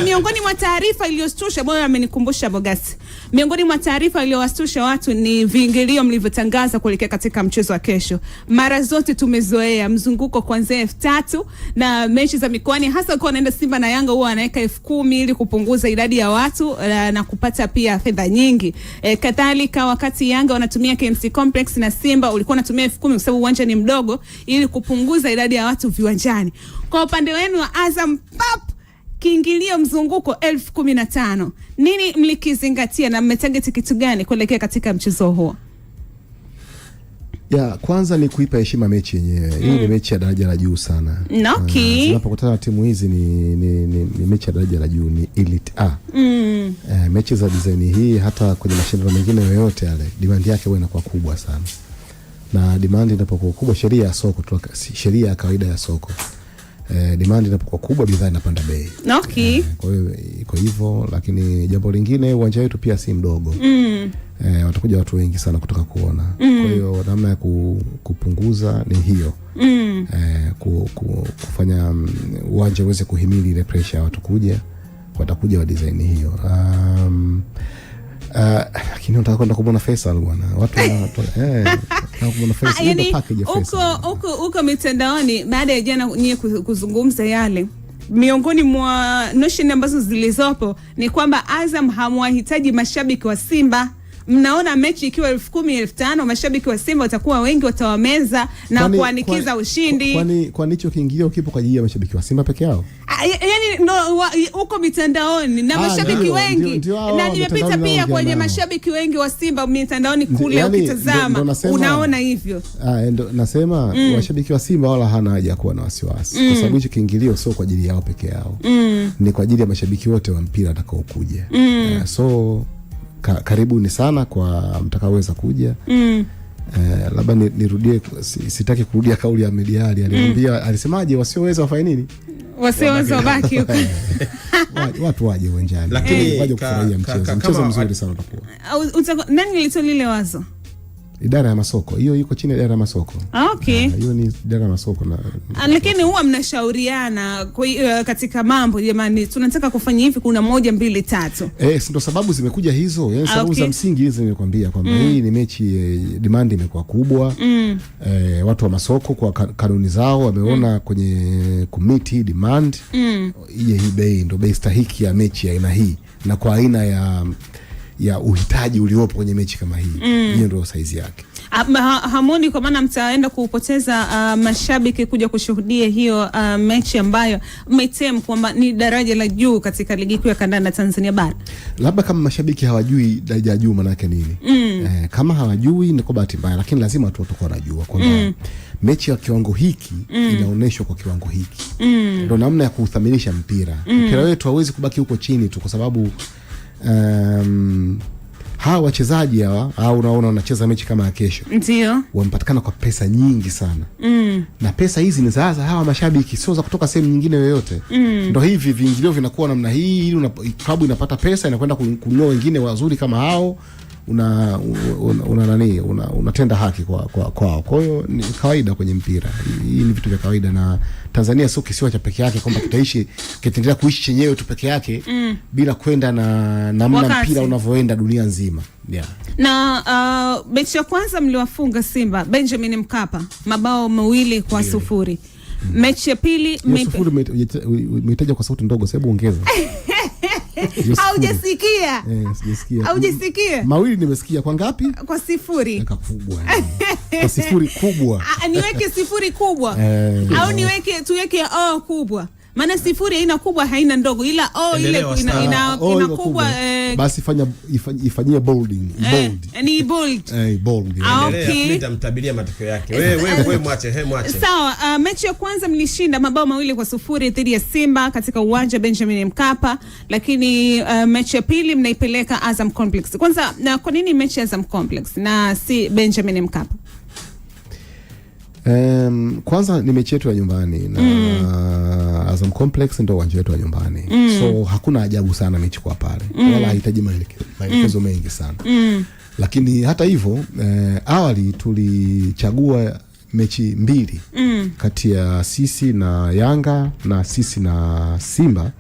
miongoni mwa taarifa iliyostusha, bwana amenikumbusha Bogasi. Miongoni mwa taarifa iliyowastusha watu ni viingilio mlivyotangaza kuelekea katika mchezo wa kesho. Mara zote tumezoea mzunguko kuanzia 3,000 na mechi za mikoani, hasa kwa naenda Simba na Yanga huwa anaweka 10,000 ili kupunguza idadi ya watu na kupata pia fedha nyingi. Kadhalika wakati Yanga wanatumia KMC Complex na Simba ulikuwa unatumia 10,000 kwa sababu uwanja ni mdogo ili kupunguza idadi ya watu viwanjani. Kwa upande wenu wa Azam kiingilio mzunguko 15,000. Nini mlikizingatia na mmetarget kitu gani kuelekea katika mchezo huo? Ya kwanza ni kuipa heshima mechi yenyewe. Hii ni mechi ya daraja la juu sana. Okay. Tunapokutana timu hizi ni mechi ya daraja la juu, ni Elite A. Mechi za design hii hata kwenye mashindano mengine yoyote yale demand yake huwa inakuwa kubwa sana. Na demand inapokuwa kubwa, sheria ya soko, sheria ya kawaida ya soko. Demand inapokuwa kubwa, bidhaa inapanda bei. Okay. Kwa hiyo iko hivyo, lakini jambo lingine, uwanja wetu pia si mdogo. Watakuja watu wengi sana kutoka kuona. Kwa hiyo namna ya kupunguza ni hiyo. Kufanya uwanja uweze kuhimili ile pressure ya watu kuja, watakuja wa design hiyo. Lakini unataka kwenda kuona Faisal bwana. Watu kuona Faisal yani, uko mitandaoni baada ya jana nyie kuzungumza yale. Miongoni mwa notion ambazo zilizopo ni kwamba Azam hamwahitaji mashabiki wa Simba. Mnaona mechi ikiwa 10,000 15,000 mashabiki wa Simba watakuwa wengi, watawameza na kuanikiza ushindi. Kwani hicho kiingilio kipo kwa ajili ya mashabiki wa Simba peke yao? Yani uko mitandaoni na mashabiki wengi na nimepita pia kwenye mashabiki wengi wa Simba mitandaoni kule, yani, ukitazama unaona hivyo. Ndo nasema washabiki wa Simba wala hana haja kuwa na wasiwasi, kwa sababu hicho kiingilio sio kwa ajili yao peke yao. Ni kwa ajili ya mashabiki wote wa mpira atakao kuja. So karibuni sana kwa mtakaweza kuja. Labda nirudie, sitaki kurudia kauli ya Mediali. Alimwambia, alisemaje, wasioweza wafanye nini? Wasioweza wabaki huko. Watu waje uwanjani. Lakini waje kufurahia mchezo. Mchezo mzuri sana utakuwa. Nani alitoa lile wazo? Idara ya masoko. Hiyo yuko chini ya idara ya masoko. Okay. Hiyo ni idara ya masoko na lakini huwa mnashauriana katika mambo, jamani tunataka kufanya hivi, kuna 1 2 3. Ndio sababu zimekuja hizo. Yaani sababu za msingi hizo nimekwambia kwamba hii ni mechi, demand imekuwa kubwa. Watu wa masoko kwa kanuni zao wameona kwenye committee hii demand. Hii bei ndio bei stahiki ya mechi ya aina hii na kwa aina ya uhitaji uliopo kwenye mechi kama hii. Hiyo ndio size yake. Hamoni kwa maana mtaenda kupoteza mashabiki kuja kushuhudia hiyo mechi ambayo mmetem kwamba ni daraja la juu katika ligi kuu ya kandanda Tanzania bara. Labda kama mashabiki hawajui daraja la juu maana yake nini. Kama hawajui ni kwa bahati mbaya, lakini lazima watu watakuwa wanajua kwamba mechi ya kiwango hiki inaonyeshwa kwa kiwango hiki. Ndio namna ya kuthaminisha mpira. Mpira wetu hauwezi kubaki huko chini tu, kwa sababu hawa wachezaji hawa au unaona wanacheza mechi kama ya kesho, ndio wamepatikana kwa pesa nyingi sana. Na pesa hizi ni za hawa mashabiki, sio za kutoka sehemu nyingine yoyote. Ndio hivi viingilio vinakuwa namna hii, ili klabu inapata pesa, inakwenda kununua wengine wazuri kama hao. Unatenda haki kwao. Kwa hiyo ni kawaida kwenye mpira. Hii ni vitu vya kawaida, na Tanzania sio kisiwa cha peke yake kwamba kitaendelea kuishi chenyewe tu peke yake bila kwenda na namna mpira unavyoenda dunia nzima. Na mechi ya kwanza mliwafunga Simba Benjamin Mkapa 2-0. Mechi ya pili umetaja kwa sauti ndogo, sababu ongeza. Haujasikia? Sijasikia. Haujasikia? 2 nimesikia. Kwa ngapi? Kwa 0. Kubwa. Kwa 0 kubwa. Niweke 0 kubwa au tuweke kubwa? Maana 0 haina kubwa haina ndogo, ila ile ina kubwa. Basi ifanyie bolding. Ni bold. Bold. Okay. Nitamtabiria matokeo yake. Wewe mwache. Sawa. Mechi ya kwanza mlishinda 2-0 dhidi ya Simba katika uwanja Benjamin Mkapa, lakini mechi ya pili mnaipeleka Azam Complex. Kwanza, na kwa nini mechi ya Azam Complex na si Benjamin Mkapa? Kwanza ni mechi yetu ya nyumbani na Azam Complex ndio uwanja wetu wa nyumbani. So hakuna ajabu sana mechi kwa pale. Wala haihitaji maelekezo mengi sana. Lakini hata hivyo awali tulichagua mechi 2 kati ya sisi na Yanga na sisi na Simba.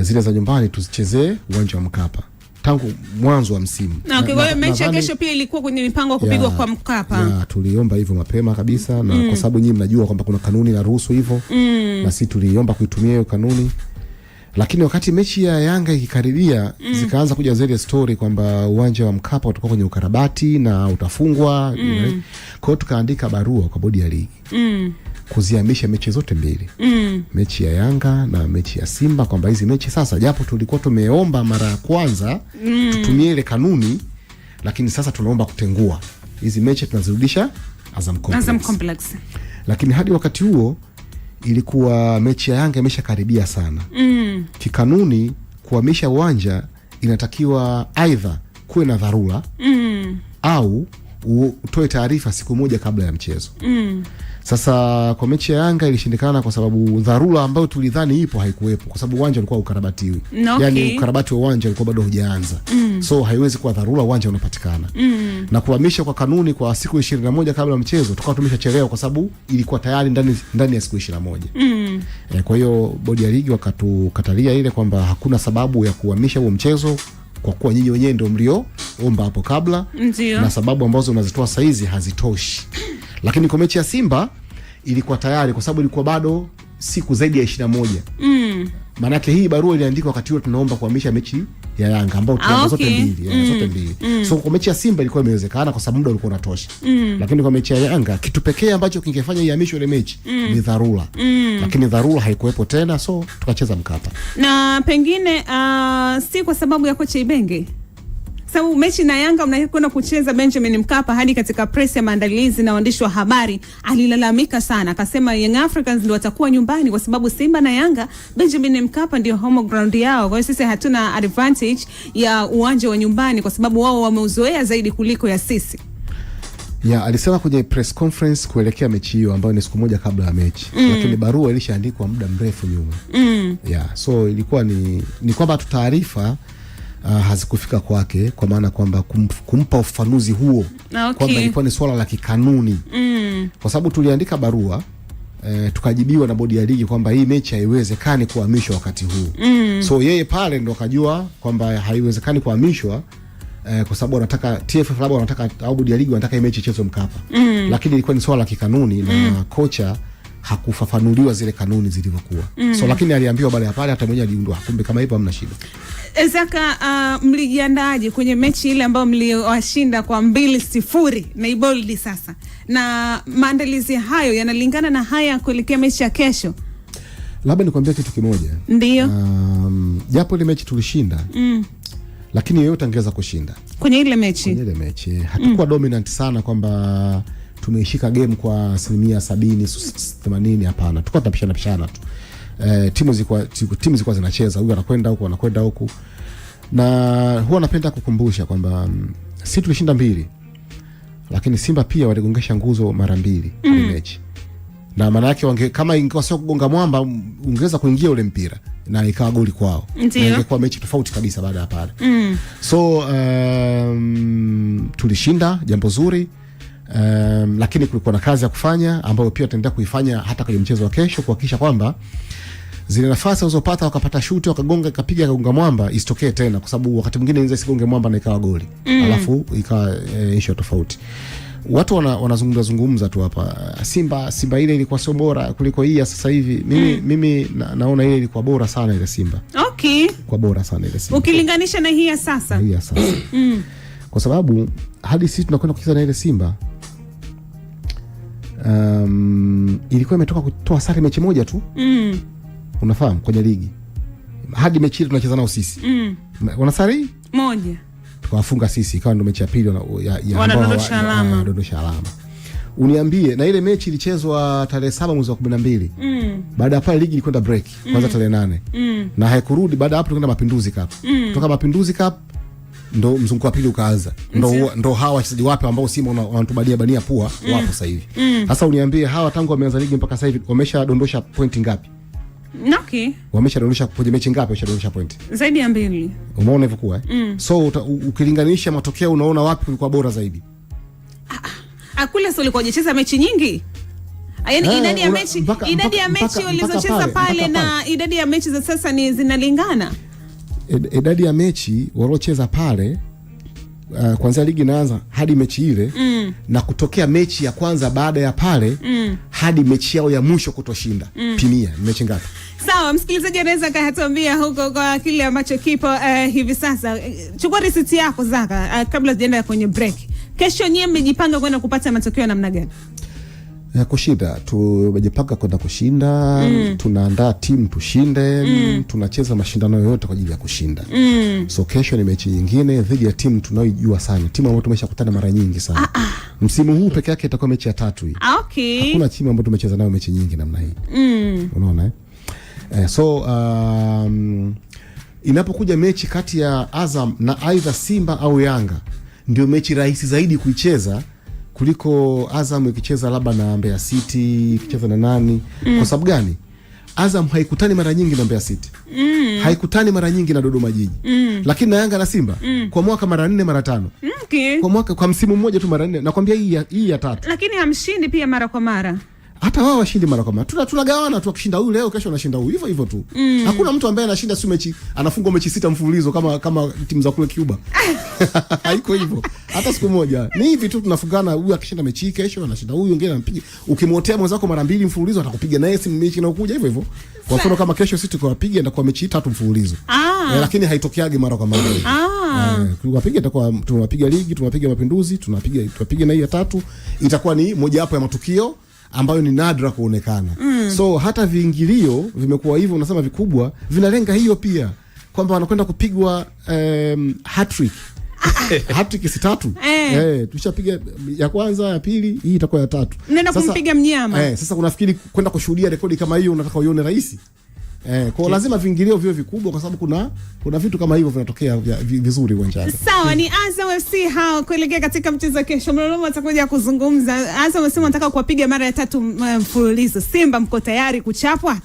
zile za nyumbani tuzichezee uwanja wa Mkapa tangu mwanzo wa msimu. Na kwa hiyo mechi ya kesho pia ilikuwa kwenye mipango ya kupigwa kwa Mkapa. Ya, tuliomba hivyo mapema kabisa na kwa sababu nyinyi mnajua kwamba kuna kanuni na ruhusu hivyo. Na sisi tuliomba kuitumia hiyo kanuni. Lakini wakati mechi ya Yanga ikikaribia zikaanza kuja zile story kwamba uwanja wa Mkapa utakuwa kwenye ukarabati na utafungwa. Kwa hiyo tukaandika barua kwa bodi ya ligi. Kuzihamisha mechi zote mbili. Mechi ya Yanga na mechi ya Simba kwamba hizi mechi sasa japo tulikuwa tumeomba mara ya kwanza tutumie ile kanuni, lakini sasa tunaomba kutengua. Hizi mechi tunazirudisha Azam Complex. Lakini hadi wakati huo ilikuwa mechi ya Yanga imeshakaribia sana. Kikanuni kuhamisha uwanja inatakiwa aidha kuwe na dharura au utoe taarifa siku moja kabla ya mchezo. Sasa kwa mechi ya Yanga ilishindikana kwa sababu dharura ambayo tulidhani ipo haikuwepo kwa sababu uwanja ulikuwa ukarabatiwi. Yani ukarabati wa uwanja ulikuwa bado hujaanza. So haiwezi kuwa dharura, uwanja unapatikana. Na kuhamisha kwa kanuni kwa siku 21 kabla ya mchezo tukawa tumeshachelewa kwa sababu ilikuwa tayari ndani ya siku 21. Kwa hiyo bodi ya ligi wakatukatalia ile kwamba hakuna sababu ya kuhamisha huo mchezo kwa kuwa nyinyi wenyewe ndio mlioomba hapo kabla. Na sababu ambazo unazitoa saizi hazitoshi. Lakini kwa mechi ya Simba ilikuwa tayari kwa sababu ilikuwa bado siku zaidi ya 21. Maana yake hii barua iliandikwa wakati ule tunaomba kuhamisha mechi ya Yanga ambao tunaomba zote mbili. So kwa mechi ya Simba ilikuwa imewezekana kwa sababu muda ulikuwa unatosha. Lakini kwa mechi ya Yanga kitu pekee ambacho kingefanya ihamishwe ile mechi ni dharura. Lakini dharura haikuwepo tena, so tukacheza Mkapa. Na pengine si kwa sababu ya kocha Ibenge. Sababu mechi na Yanga mnakwenda kucheza Benjamin Mkapa, hadi katika press ya maandalizi na waandishi wa habari alilalamika sana, akasema Young Africans ndio watakuwa nyumbani kwa sababu Simba na Yanga Benjamin Mkapa ndio home ground yao. Kwa hiyo sisi hatuna advantage ya uwanja wa nyumbani kwa sababu wao wameuzoea zaidi kuliko ya sisi. Alisema kwenye press conference kuelekea mechi hiyo ambayo ni siku moja kabla ya mechi. Lakini barua ilishaandikwa muda mrefu nyuma. So ilikuwa ni kwamba taarifa hazikufika kwake kwa maana kwamba kumpa ufafanuzi huo kwamba ilikuwa ni swala la kikanuni. Kwa sababu tuliandika barua tukajibiwa na bodi ya ligi kwamba hii mechi haiwezekani kuhamishwa wakati huu. So yeye pale ndo akajua kwamba haiwezekani kuhamishwa kwa sababu wanataka TFF labda wanataka au bodi ya ligi wanataka hii mechi ichezwe Mkapa. Lakini ilikuwa ni swala la kikanuni na kocha hakufafanuliwa zile kanuni zilivyokuwa. So lakini aliambiwa baada ya pale hata mwenyewe aliundwa kumbe kama hivyo hamna shida. Ezaka, mlijiandaje kwenye mechi ile ambayo mliwashinda kwa 2-0 na Iboldi sasa? Na maandalizi hayo yanalingana na haya kuelekea mechi ya kesho? Labda nikwambie kitu kimoja. Ndio. Japo ile mechi tulishinda. Lakini yeyote angeweza kushinda. Kwenye ile mechi hatukuwa dominant sana kwamba tumeishika game kwa 70-80, hapana. Tulikuwa tunapishana tu. Timu zilikuwa zinacheza, huyu anakwenda huku. Na huwa napenda kukumbusha kwamba sisi tulishinda 2. Lakini Simba pia waligongesha nguzo mara 2 kwenye mechi. Na maana yake kama ingekuwa sio kugonga mwamba ungeweza kuingia ule mpira na ikawa goli kwao. Ingekuwa mechi tofauti kabisa baada ya pale. So tulishinda, jambo zuri. Lakini kulikuwa na kazi ya kufanya ambayo pia tutaendelea kuifanya hata kwenye mchezo wa kesho kuhakikisha kwamba zile nafasi walizopata wakapata shuti wakagonga kagonga mwamba isitokee tena, kwa sababu wakati mwingine inaweza sigonge mwamba na ikawa goli alafu ikawa issue tofauti. Watu wanazungumza tu hapa Simba ile ilikuwa sio bora kuliko hii sasa hivi. Mimi naona ile ilikuwa bora sana ile Simba. Kwa bora sana ile Simba ukilinganisha na hii ya sasa. Kwa sababu hadi sisi tunakwenda kucheza na ile Simba ilikuwa imetoka kutoa sare mechi moja tu. Unafahamu kwenye ligi. Hadi mechi ile tunacheza nao sisi. Wana sare moja. Tukawafunga sisi, ikawa ndio mechi ya pili ya wanadondosha alama. Uniambie, na ile mechi ilichezwa tarehe 7 mwezi wa 12. Baada ya pale ligi ilikwenda break kwanza tarehe 8. Na haikurudi baada hapo tukaenda Mapinduzi Cup. Kutoka Mapinduzi Cup ndo mzunguko wa pili ukaanza. Ndo hawa wachezaji wapi ambao Simba wanatubadia bania pua wapo sasa hivi. Sasa uniambie hawa tangu wameanza ligi mpaka sasa hivi wameshadondosha point ngapi? Wameshadondosha kwenye mechi ngapi? Wameshadondosha point zaidi ya 2. Umeona hivyo kwa? So ukilinganisha matokeo unaona wapi kulikuwa bora zaidi? Akule sio ulikuwa unacheza mechi nyingi. Yaani idadi ya mechi walizocheza pale na idadi ya mechi za sasa ni zinalingana. Idadi ya mechi waliocheza pale kwanza ligi inaanza hadi mechi ile na kutokea mechi ya kwanza baada ya pale hadi mechi yao ya mwisho kutoshinda. Pimia mechi ngapi? Sawa, msikilizaji anaweza katuambia huko kwa kile ambacho kipo hivi sasa. Chukua risiti yako Zaka kabla tujaenda kwenye break. Kesho nyie mmejipanga kwenda kupata matokeo namna gani? Kushinda, tumejipanga kwenda kushinda, tunaandaa timu tushinde, tunacheza mashindano yote kwa ajili ya kushinda. So kesho ni mechi nyingine dhidi ya timu tunaoijua sana, timu ambayo tumeshakutana mara nyingi sana. Msimu huu peke yake itakuwa mechi ya 3 hii. Okay. Hakuna timu ambayo tumecheza nayo mechi nyingi namna hii. Unaona inapokuja mechi kati ya Azam na aidha Simba au Yanga, ndio mechi rahisi zaidi kuicheza kuliko Azam ikicheza labda na Mbeya City, ikicheza na nani. Kwa sababu gani? Azam haikutani mara nyingi na Mbeya City. Haikutani mara nyingi na Dodoma Jiji. Lakini na Yanga na Simba kwa mwaka mara 4 mara 5. Okay. Kwa mwaka, kwa msimu mmoja tu mara 4. Nakwambia hii ya 3. Lakini hamshindi pia mara kwa mara. Hata wao washindi mara kwa mara. Tunagawana tu, kushinda huyu leo, kesho anashinda huyu. Hivyo tu. Hakuna mtu ambaye anashinda si mechi, anafungwa mechi 6 mfululizo kama timu za kule Cuba. Haiko hivyo. Hata siku moja. Ni hivi tu tunafungana, huyu akishinda mechi kesho anashinda huyu, mwingine anampiga. Ukimwotea mwenzako mara 2 mfululizo atakupiga naye si mechi inayokuja hivyo hivyo. Kwa mfano kama kesho sisi tukawapiga na kwa mechi 3 mfululizo. Lakini haitokeagi mara kwa mara. Tuwapiga itakuwa tunawapiga ligi, tunawapiga Mapinduzi, tunapiga na hii ya 3, itakuwa ni moja wapo ya matukio ambayo ni nadra kuonekana. So hata viingilio vimekuwa hivyo, unasema vikubwa, vinalenga hiyo pia kwamba wanakwenda kupigwa hat-trick. Hat-trick si 3. Tushapiga ya kwanza, ya pili, hii itakuwa ya 3. Mnaenda kumpiga mnyama. Sasa unafikiri kwenda kushuhudia rekodi kama hiyo unataka uione rahisi? Kwa lazima viingilio vio vikubwa kwa sababu kuna vitu kama hivyo vinatokea vizuri uwanjani. Sawa, ni Azam FC hao kuelekea katika mchezo kesho. Mlolongo atakuja kuzungumza. Azam FC wanataka kuwapiga mara ya 3 mfululizo. Simba mko tayari kuchapwa?